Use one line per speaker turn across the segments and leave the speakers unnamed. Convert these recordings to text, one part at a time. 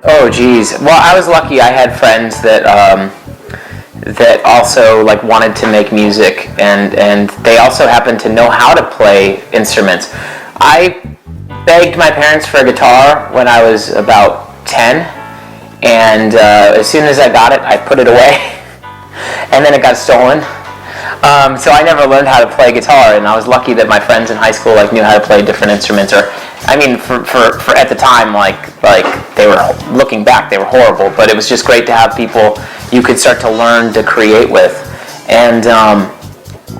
Oh geez. Well, I was lucky. I had friends that that also like wanted to make music, and they also happened to know how to play instruments. I begged my parents for a guitar when I was about 10, and as soon as I got it, I put it away, and then it got stolen. So I never learned how to play guitar, and I was lucky that my friends in high school like knew how to play different instruments. Or, I mean, for at the time, like they were, looking back, they were horrible. But it was just great to have people you could start to learn to create with. And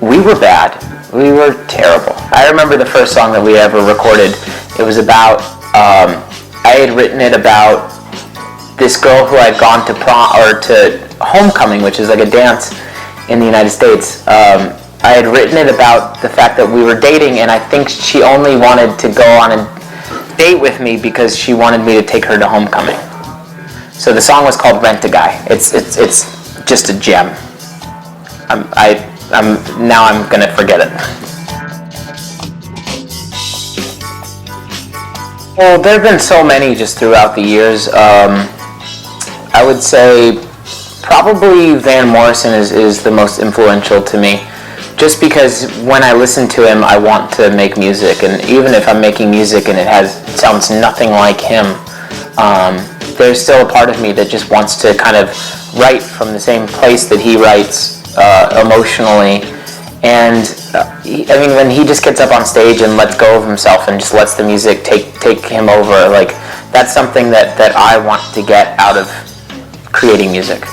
we were bad. We were terrible. I remember the first song that we ever recorded. It was about I had written it about this girl who I'd gone to prom or to homecoming, which is like a dance in the United States. I had written it about the fact that we were dating, and I think she only wanted to go on a date with me because she wanted me to take her to homecoming. So the song was called "Rent a Guy." It's just a gem. I'm gonna forget it. Well, there have been so many just throughout the years. I would say probably Van Morrison is the most influential to me, just because when I listen to him, I want to make music, and even if I'm making music and it sounds nothing like him, there's still a part of me that just wants to kind of write from the same place that he writes emotionally. And I mean, when he just gets up on stage and lets go of himself and just lets the music take him over, like that's something that I want to get out of creating music.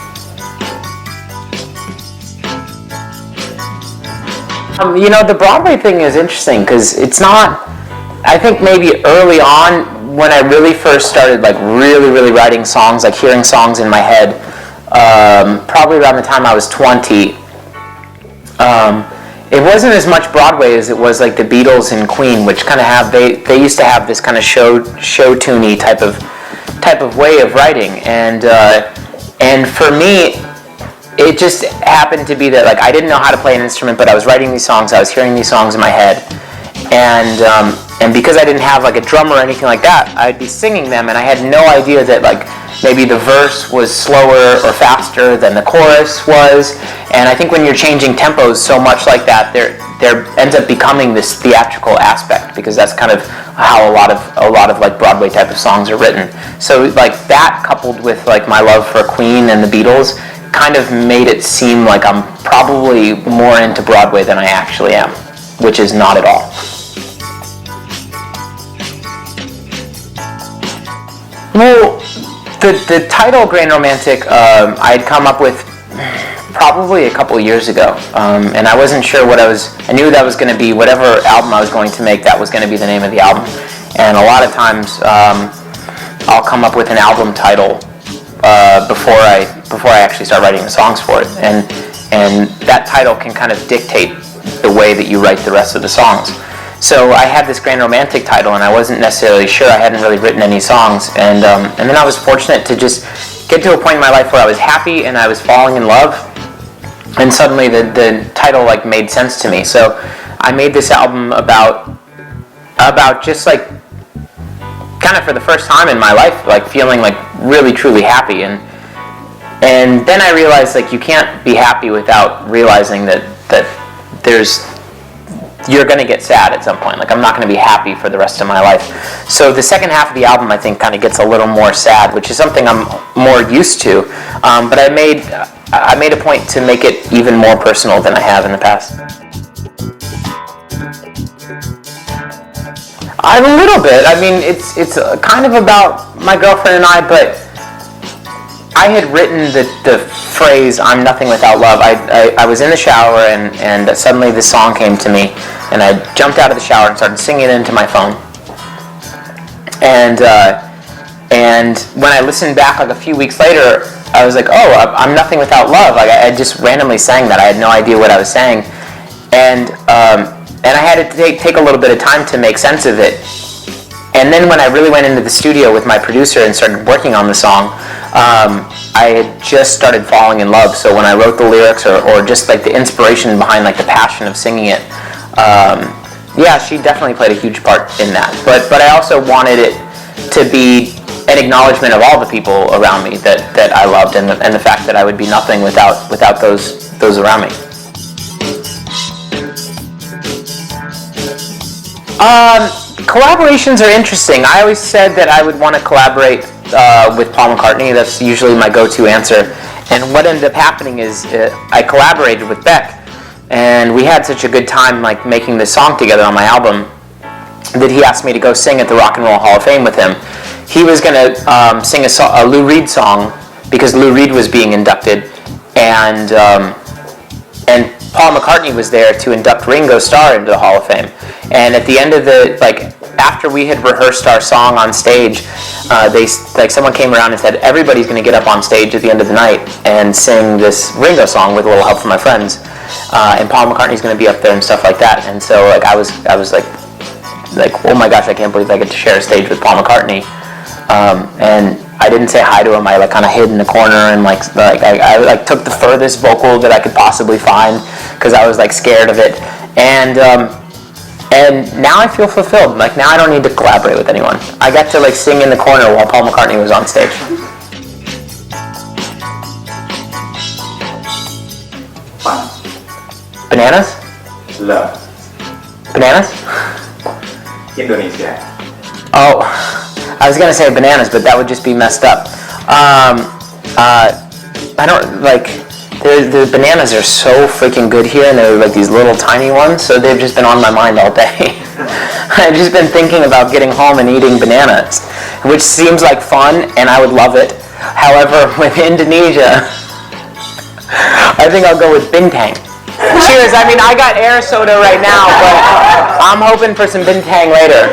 The Broadway thing is interesting because it's not, I think maybe early on when I really first started like really writing songs, like hearing songs in my head, probably around the time I was 20, it wasn't as much Broadway as it was like the Beatles and Queen, which kind of have, they used to have this kind of show tuney type of way of writing, and for me, it just happened to be that like I didn't know how to play an instrument, but I was writing these songs, I was hearing these songs in my head, and because I didn't have like a drummer or anything like that, I'd be singing them, and I had no idea that like maybe the verse was slower or faster than the chorus was. And I think when you're changing tempos so much like that, there ends up becoming this theatrical aspect, because that's kind of how a lot of like Broadway type of songs are written. So like that, coupled with like my love for Queen and the Beatles, kind of made it seem like I'm probably more into Broadway than I actually am, which is not at all. Well, the title Grand Romantic I had come up with probably a couple years ago, and I wasn't sure what I knew that was going to be, whatever album I was going to make, that was going to be the name of the album. And a lot of times I'll come up with an album title before I actually start writing the songs for it, and that title can kind of dictate the way that you write the rest of the songs. So I had this Grand Romantic title, and I wasn't necessarily sure. I hadn't really written any songs, and then I was fortunate to just get to a point in my life where I was happy and I was falling in love, and suddenly the title like made sense to me. So I made this album about just like kind of for the first time in my life, like feeling like really truly happy, and then I realized like you can't be happy without realizing that you're going to get sad at some point. Like I'm not going to be happy for the rest of my life. So the second half of the album, I think, kind of gets a little more sad, which is something I'm more used to. But I made a point to make it even more personal than I have in the past. A little bit. I mean, it's kind of about my girlfriend and I, but I had written the phrase "I'm nothing without love." I was in the shower, and suddenly this song came to me, and I jumped out of the shower and started singing it into my phone. And when I listened back like a few weeks later, I was like, "Oh, I'm nothing without love." Like I just randomly sang that. I had no idea what I was saying, and I had to take a little bit of time to make sense of it. And then when I really went into the studio with my producer and started working on the song, I had just started falling in love, so when I wrote the lyrics or just like the inspiration behind like the passion of singing it, yeah, she definitely played a huge part in that. But I also wanted it to be an acknowledgement of all the people around me that I loved, and the fact that I would be nothing without those around me. Collaborations are interesting. I always said that I would want to collaborate with Paul McCartney. That's usually my go-to answer. And what ended up happening is I collaborated with Beck, and we had such a good time like making this song together on my album that he asked me to go sing at the Rock and Roll Hall of Fame with him. He was going to sing a Lou Reed song because Lou Reed was being inducted, and Paul McCartney was there to induct Ringo Starr into the Hall of Fame. And at the end of after we had rehearsed our song on stage, someone came around and said, everybody's going to get up on stage at the end of the night and sing this Ringo song with a little help from my friends. And Paul McCartney's going to be up there and stuff like that. And so I was like, oh my gosh, I can't believe I get to share a stage with Paul McCartney. And I didn't say hi to him. I kind of hid in the corner and I took the furthest vocal that I could possibly find because I was scared of it. And now I feel fulfilled. Now I don't need to collaborate with anyone. I got to sing in the corner while Paul McCartney was on stage.
Fun.
Bananas?
Love.
Bananas?
Indonesia.
Oh, I was gonna say bananas, but that would just be messed up. I don't the bananas are so freaking good here, and they're these little tiny ones, so they've just been on my mind all day. I've just been thinking about getting home and eating bananas, which seems like fun, and I would love it. However, with Indonesia, I think I'll go with bintang. Cheers. I mean, I got air soda right now, but I'm hoping for some bintang later.